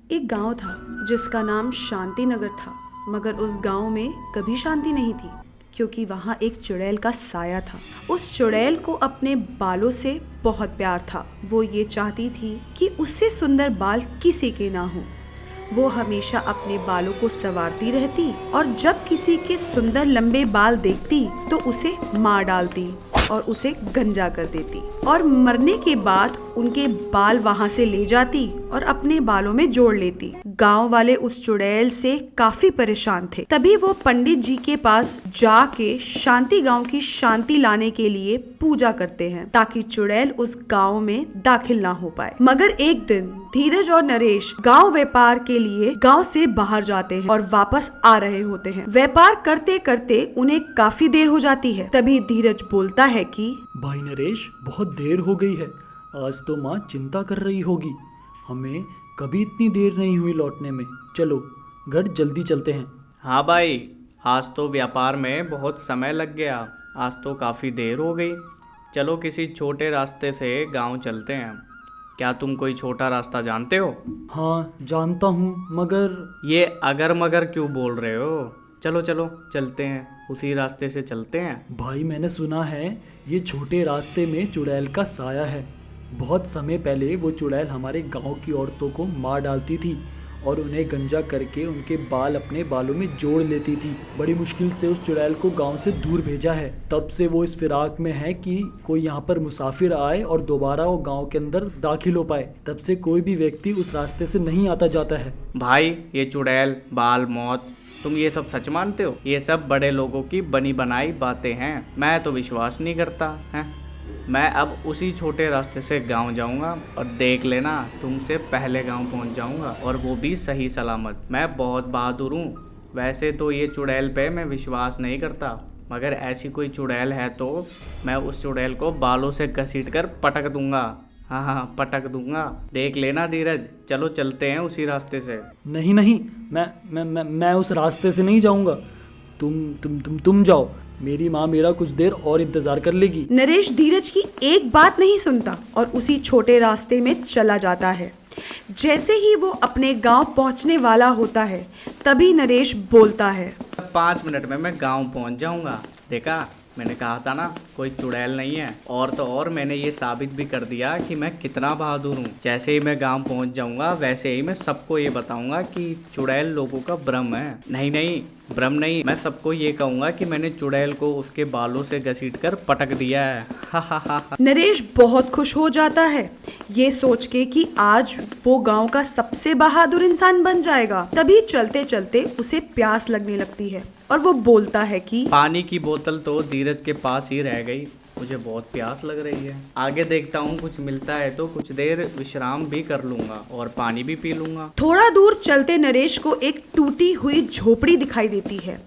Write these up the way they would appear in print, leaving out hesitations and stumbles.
एक गांव था जिसका नाम शांति नगर था, मगर उस गांव में कभी शांति नहीं थी, क्योंकि वहाँ एक चुड़ैल का साया था। उस चुड़ैल को अपने बालों से बहुत प्यार था। वो ये चाहती थी कि उससे सुंदर बाल किसी के ना हो। वो हमेशा अपने बालों को संवारती रहती और जब किसी के सुंदर लंबे बाल देखती तो उसे मार डालती और उसे गंजा कर देती और मरने के बाद उनके बाल वहां से ले जाती और अपने बालों में जोड़ लेती। गांव वाले उस चुड़ैल से काफी परेशान थे। तभी वो पंडित जी के पास जाके शांति गांव की शांति लाने के लिए पूजा करते हैं ताकि चुड़ैल उस गांव में दाखिल ना हो पाए। मगर एक दिन धीरज और नरेश गांव व्यापार के लिए गांव से बाहर जाते हैं और वापस आ रहे होते हैं। व्यापार करते करते उन्हें काफी देर हो जाती है। तभी धीरज बोलता है कि भाई नरेश, बहुत देर हो गई है। आज तो माँ चिंता कर रही होगी। हमें कभी इतनी देर नहीं हुई लौटने में। चलो घर जल्दी चलते हैं। हाँ भाई, आज तो व्यापार में बहुत समय लग गया। आज तो काफ़ी देर हो गई। चलो किसी छोटे रास्ते से गांव चलते हैं। क्या तुम कोई छोटा रास्ता जानते हो? हाँ जानता हूँ, मगर ये अगर मगर क्यों बोल रहे हो? चलो चलो चलते हैं, उसी रास्ते से चलते हैं। भाई मैंने सुना है ये छोटे रास्ते में चुड़ैल का साया है। बहुत समय पहले वो चुड़ैल हमारे गांव की औरतों को मार डालती थी और उन्हें गंजा करके उनके बाल अपने बालों में जोड़ लेती थी। बड़ी मुश्किल से उस चुड़ैल को गांव से दूर भेजा है। तब से वो इस फिराक में है कि कोई यहाँ पर मुसाफिर आए और दोबारा वो गांव के अंदर दाखिल हो पाए। तब से कोई भी व्यक्ति उस रास्ते से नहीं आता जाता है। भाई ये चुड़ैल, बाल, मौत, तुम ये सब सच मानते हो? ये सब बड़े लोगों की बनी बनाई बातें हैं। मैं तो विश्वास नहीं करता है। मैं अब उसी छोटे रास्ते से गांव जाऊंगा और देख लेना, तुमसे पहले गांव पहुंच जाऊंगा, और वो भी सही सलामत। मैं बहुत बहादुर हूँ। वैसे तो ये चुड़ैल पे मैं विश्वास नहीं करता, मगर ऐसी कोई चुड़ैल है तो मैं उस चुड़ैल को बालों से घसीट कर पटक दूंगा। हाँ, पटक दूंगा। देख लेना धीरज, चलो चलते हैं उसी रास्ते से। नहीं नहीं, मैं उस रास्ते से नहीं जाऊंगा। तुम जाओ। मेरी माँ मेरा कुछ देर और इंतजार कर लेगी। नरेश धीरज की एक बात नहीं सुनता और उसी छोटे रास्ते में चला जाता है। जैसे ही वो अपने गांव पहुंचने वाला होता है तभी नरेश बोलता है, 5 मिनट में मैं गांव पहुंच जाऊंगा। देखा, मैंने कहा था ना, कोई चुड़ैल नहीं है। और तो और मैंने ये साबित भी कर दिया कि मैं कितना बहादुर हूँ। जैसे ही मैं गांव पहुंच जाऊंगा वैसे ही मैं सबको ये बताऊंगा कि चुड़ैल लोगों का भ्रम है। नहीं, भ्रम नहीं, मैं सबको ये कहूंगा कि मैंने चुड़ैल को उसके बालों से घसीट कर पटक दिया है। नरेश बहुत खुश हो जाता है ये सोच के कि आज वो गांव का सबसे बहादुर इंसान बन जाएगा। तभी चलते चलते उसे प्यास लगने लगती है और वो बोलता है कि पानी की बोतल तो धीरज के पास ही रह गई। मुझे बहुत प्यास लग रही है। आगे देखता हूँ, कुछ मिलता है तो कुछ देर विश्राम भी कर लूंगा और पानी भी पी लूंगा। थोड़ा दूर चलते नरेश को एक टूटी हुई झोपड़ी दिखाई देती है।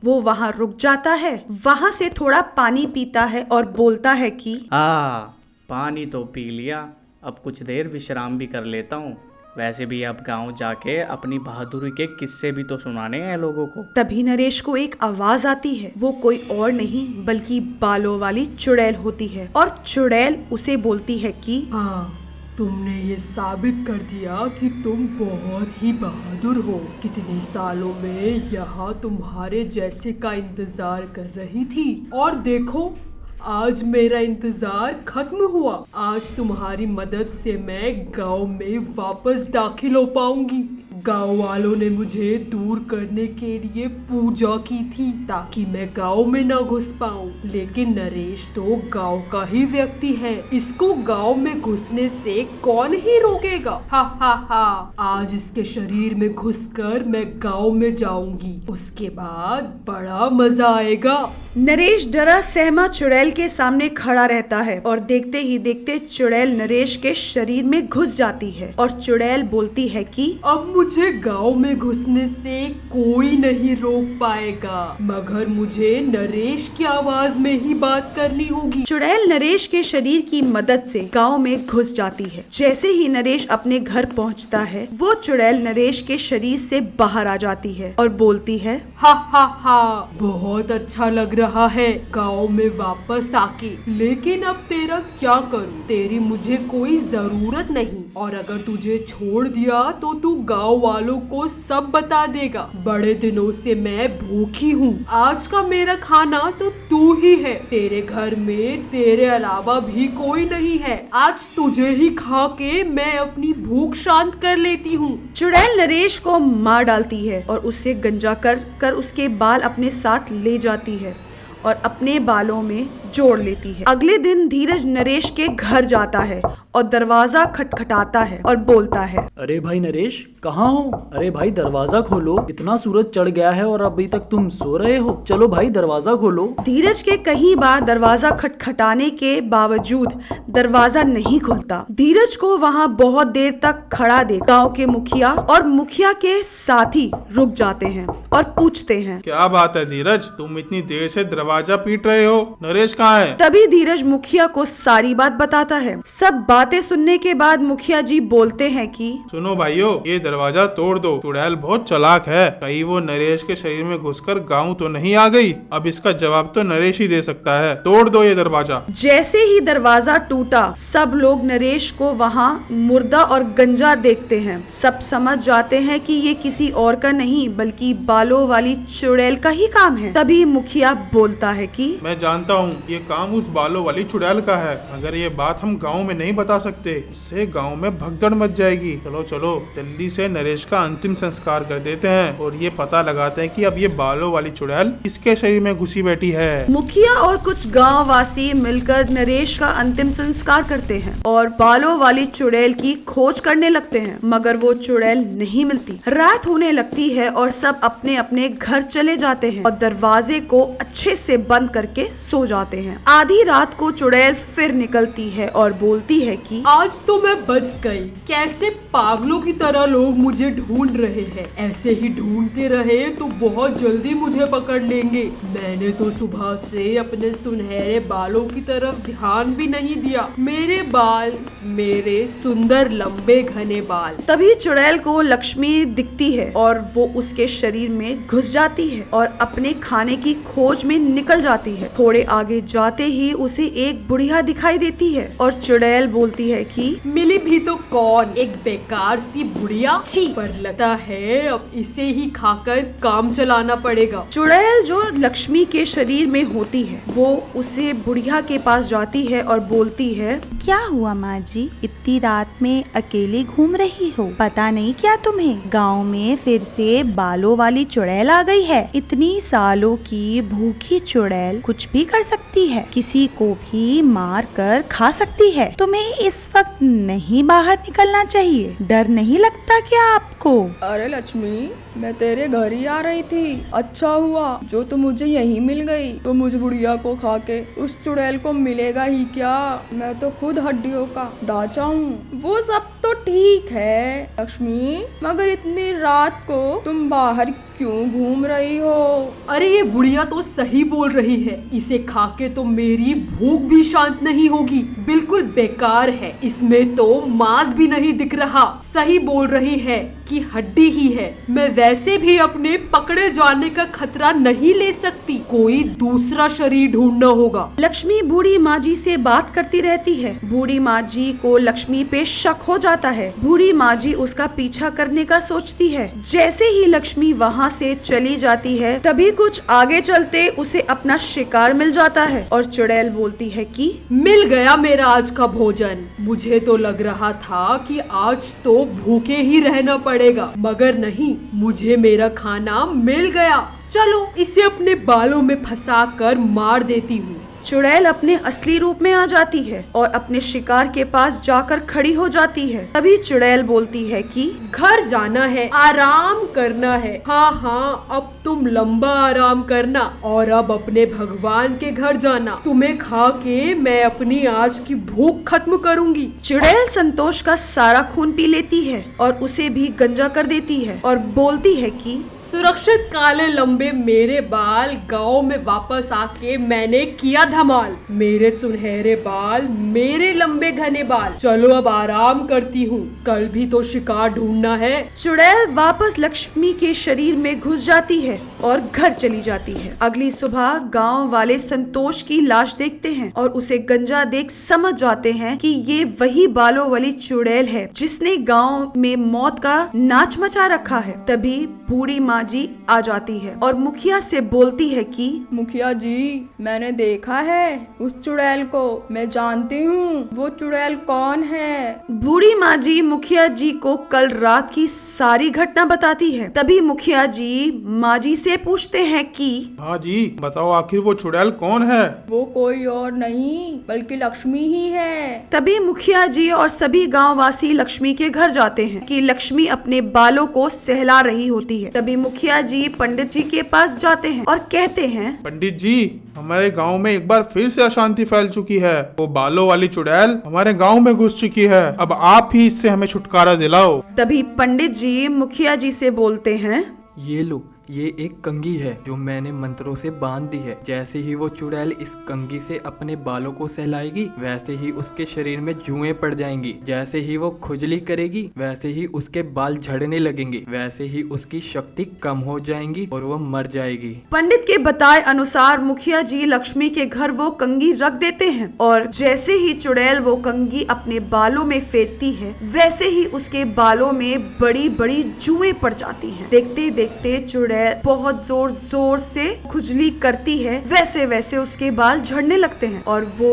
वो वहाँ रुक जाता है, वहाँ से थोड़ा पानी पीता है और बोलता है कि पानी तो पी लिया, अब कुछ देर विश्राम भी कर लेता हूँ। वैसे भी अब गांव जाके अपनी बहादुरी के किस्से भी तो सुनाने हैं लोगों को। तभी नरेश को एक आवाज आती है। वो कोई और नहीं बल्कि बालों वाली चुड़ैल होती है और चुड़ैल उसे बोलती है कि हाँ, तुमने ये साबित कर दिया कि तुम बहुत ही बहादुर हो। कितने सालों में यहाँ तुम्हारे जैसे का इंतजार कर रही थी और देखो, आज मेरा इंतजार खत्म हुआ। आज तुम्हारी मदद से मैं गांव में वापस दाखिल हो पाऊंगी। गांव वालों ने मुझे दूर करने के लिए पूजा की थी ताकि मैं गांव में ना घुस पाऊं, लेकिन नरेश तो गांव का ही व्यक्ति है। इसको गांव में घुसने से कौन ही रोकेगा? हा हा हा। आज इसके शरीर में घुसकर मैं गांव में जाऊंगी, उसके बाद बड़ा मजा आएगा। नरेश डरा सहमा चुड़ैल के सामने खड़ा रहता है और देखते ही देखते चुड़ैल नरेश के शरीर में घुस जाती है और चुड़ैल बोलती है कि अब मुझे गांव में घुसने से कोई नहीं रोक पाएगा, मगर मुझे नरेश की आवाज में ही बात करनी होगी। चुड़ैल नरेश के शरीर की मदद से गांव में घुस जाती है। जैसे ही नरेश अपने घर पहुंचता है, वो चुड़ैल नरेश के शरीर से बाहर आ जाती है और बोलती है, हा हा हा, बहुत अच्छा लग रहा है गांव में वापस आके, लेकिन अब तेरा क्या करूं? तेरी मुझे कोई जरूरत नहीं, और अगर तुझे छोड़ दिया तो तू गांव वालों को सब बता देगा। बड़े दिनों से मैं भूखी हूँ, आज का मेरा खाना तो तू ही है। तेरे घर में तेरे अलावा भी कोई नहीं है। आज तुझे ही खा के मैं अपनी भूख शांत कर लेती हूँ। चुड़ैल नरेश को मार डालती है और उसे गंजा कर उसके बाल अपने साथ ले जाती है और अपने बालों में जोड़ लेती है। अगले दिन धीरज नरेश के घर जाता है और दरवाजा खटखटाता है और बोलता है, अरे भाई नरेश, कहाँ हो? अरे भाई दरवाजा खोलो, इतना सूरज चढ़ गया है और अभी तक तुम सो रहे हो। चलो भाई दरवाजा खोलो। धीरज के कई बार दरवाजा खटखटाने के बावजूद दरवाजा नहीं खुलता। धीरज को वहाँ बहुत देर तक खड़ा देख गांव के मुखिया और मुखिया के साथी रुक जाते हैं और पूछते हैं, क्या बात है धीरज, तुम इतनी देर से दरवाजा पीट रहे हो? नरेश कहाँ है? तभी धीरज मुखिया को सारी बात बताता है। सब बातें सुनने के बाद मुखिया जी बोलते हैं कि सुनो भाइयों, ये दरवाजा तोड़ दो। चुड़ैल बहुत चालाक है, कहीं वो नरेश के शरीर में घुसकर गाँव तो नहीं आ गई। अब इसका जवाब तो नरेश ही दे सकता है। तोड़ दो ये दरवाजा। जैसे ही दरवाजा टूटा, सब लोग नरेश को वहाँ मुर्दा और गंजा देखते हैं। सब समझ जाते हैं कि ये किसी और का नहीं बल्कि बालों वाली चुड़ैल का ही काम है। तभी मुखिया बोलता है कि मैं जानता हूँ ये काम उस बालों वाली चुड़ैल का है, मगर ये बात हम गाँव में नहीं बता सकते, इससे गाँव में भगदड़ मच जाएगी। चलो चलो जल्दी से नरेश का अंतिम संस्कार कर देते हैं और ये पता लगाते हैं कि अब ये बालों वाली चुड़ैल किसके शरीर में घुसी बैठी है। मुखिया और कुछ गांव वासी मिलकर नरेश का अंतिम संस्कार करते हैं और बालों वाली चुड़ैल की खोज करने लगते हैं, मगर वो चुड़ैल नहीं मिलती। रात होने लगती है और सब अपने अपने घर चले जाते हैं और दरवाजे को अच्छे से बंद करके सो जाते हैं। आधी रात को चुड़ैल फिर निकलती है और बोलती है कि आज तो मैं बच गई। कैसे पागलों की तरह लोग मुझे ढूंढ रहे हैं, ऐसे ही ढूंढते रहे तो बहुत जल्दी मुझे पकड़ लेंगे। मैंने तो सुबह से अपने सुनहरे बालों की तरफ ध्यान भी नहीं दिया। मेरे बाल, मेरे सुंदर लंबे घने बाल। तभी चुड़ैल को लक्ष्मी दिखती है और वो उसके शरीर में घुस जाती है और अपने खाने की खोज में निकल जाती है। थोड़े आगे जाते ही उसे एक बुढ़िया दिखाई देती है और चुड़ैल बोलती है कि मिली भी तो कौन, एक बेकार सी बुढ़िया। छी, पर लगता है अब इसे ही खाकर काम चलाना पड़ेगा। चुड़ैल जो लक्ष्मी के शरीर में होती है वो उसे बुढ़िया के पास जाती है और बोलती है, क्या हुआ माँ जी, इतनी रात में अकेले घूम रही हो? पता नहीं क्या तुम्हें गांव में फिर से बालों वाली चुड़ैल आ गई है। इतनी सालों की भूखी चुड़ैल कुछ भी कर सकती है, किसी को भी मार कर खा सकती है। तुम्हें इस वक्त नहीं बाहर निकलना चाहिए, डर नहीं लगता क्या आपको? अरे लक्ष्मी, मैं तेरे घर ही आ रही थी। अच्छा हुआ जो तू मुझे यहीं मिल गई। तो मुझ बुढ़िया को खा के उस चुड़ैल को मिलेगा ही क्या? मैं तो खुद हड्डियों का ढांचा हूँ। वो सब तो ठीक है लक्ष्मी, मगर इतनी रात को तुम बाहर क्यों घूम रही हो? अरे ये बुढ़िया तो सही बोल रही है, इसे खा के तो मेरी भूख भी शांत नहीं होगी। बिल्कुल बेकार है, इसमें तो मांस भी नहीं दिख रहा। सही बोल रही है कि हड्डी ही है। मैं वैसे भी अपने पकड़े जाने का खतरा नहीं ले सकती, कोई दूसरा शरीर ढूंढना होगा। लक्ष्मी बूढ़ी माँ जी से बात करती रहती है। बूढ़ी माँ जी को लक्ष्मी पे शक हो जाता है। बूढ़ी माँ जी उसका पीछा करने का सोचती है। जैसे ही लक्ष्मी वहाँ से चली जाती है, तभी कुछ आगे चलते उसे अपना शिकार मिल जाता है और चुड़ैल बोलती है कि मिल गया मेरा आज का भोजन। मुझे तो लग रहा था कि आज तो भूखे ही रहना पड़ेगा, मगर नहीं, मुझे मेरा खाना मिल गया। चलो इसे अपने बालों में फंसा कर मार देती हूँ। चुड़ैल अपने असली रूप में आ जाती है और अपने शिकार के पास जाकर खड़ी हो जाती है। तभी चुड़ैल बोलती है कि घर जाना है, आराम करना है। हाँ हाँ, अब तुम लंबा आराम करना और अब अपने भगवान के घर जाना। तुम्हें खा के मैं अपनी आज की भूख खत्म करूंगी। चुड़ैल संतोष का सारा खून पी लेती है और उसे भी गंजा कर देती है और बोलती है कि सुरक्षित काले लंबे मेरे बाल, गांव में वापस आके मैंने किया धमाल। मेरे सुनहरे बाल, मेरे लंबे घने बाल, चलो अब आराम करती हूँ, कल भी तो शिकार ढूंढना है। चुड़ैल वापस लक्ष्मी के शरीर में घुस जाती है और घर चली जाती है। अगली सुबह गांव वाले संतोष की लाश देखते हैं और उसे गंजा देख समझ जाते हैं कि ये वही बालों वाली चुड़ैल है जिसने गांव में मौत का नाच मचा रखा है। तभी बूढ़ी माँ जी आ जाती है और मुखिया से बोलती है कि मुखिया जी, मैंने देखा है उस चुड़ैल को, मैं जानती हूँ वो चुड़ैल कौन है। बूढ़ी माँ जी मुखिया जी को कल रात की सारी घटना बताती है। तभी मुखिया जी माँ जी से पूछते हैं कि हाँ जी, बताओ आखिर वो चुड़ैल कौन है। वो कोई और नहीं बल्कि लक्ष्मी ही है। तभी मुखिया जी और सभी गाँव वासी लक्ष्मी के घर जाते हैं कि लक्ष्मी अपने बालों को सहला रही होती है। तभी मुखिया जी पंडित जी के पास जाते हैं और कहते हैं, पंडित जी, हमारे गांव में एक बार फिर से अशांति फैल चुकी है। वो बालों वाली चुड़ैल हमारे गांव में घुस चुकी है। अब आप ही इससे हमें छुटकारा दिलाओ। तभी पंडित जी मुखिया जी से बोलते हैं, ये लो, ये एक कंघी है जो मैंने मंत्रों से बांध दी है। जैसे ही वो चुड़ैल इस कंघी से अपने बालों को सहलाएगी, वैसे ही उसके शरीर में जुएं पड़ जाएंगी। जैसे ही वो खुजली करेगी, वैसे ही उसके बाल झड़ने लगेंगे। वैसे ही उसकी शक्ति कम हो जाएंगी और वो मर जाएगी। पंडित के बताए अनुसार मुखिया जी लक्ष्मी के घर वो कंघी रख देते हैं और जैसे ही चुड़ैल वो कंघी अपने बालों में फेरती है, वैसे ही उसके बालों में बड़ी बड़ी जुएं पड़ जाती हैं। देखते देखते चुड़ैल बहुत जोर जोर से खुजली करती है, वैसे वैसे उसके बाल झड़ने लगते हैं और वो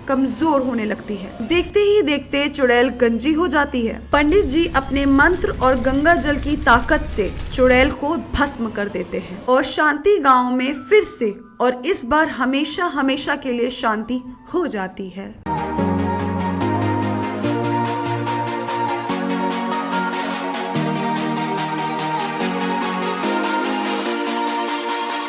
कमजोर होने लगती है। देखते ही देखते चुड़ैल गंजी हो जाती है। पंडित जी अपने मंत्र और गंगा जल की ताकत से चुड़ैल को भस्म कर देते हैं और शांति गांव में फिर से और इस बार हमेशा हमेशा के लिए शांति हो जाती है।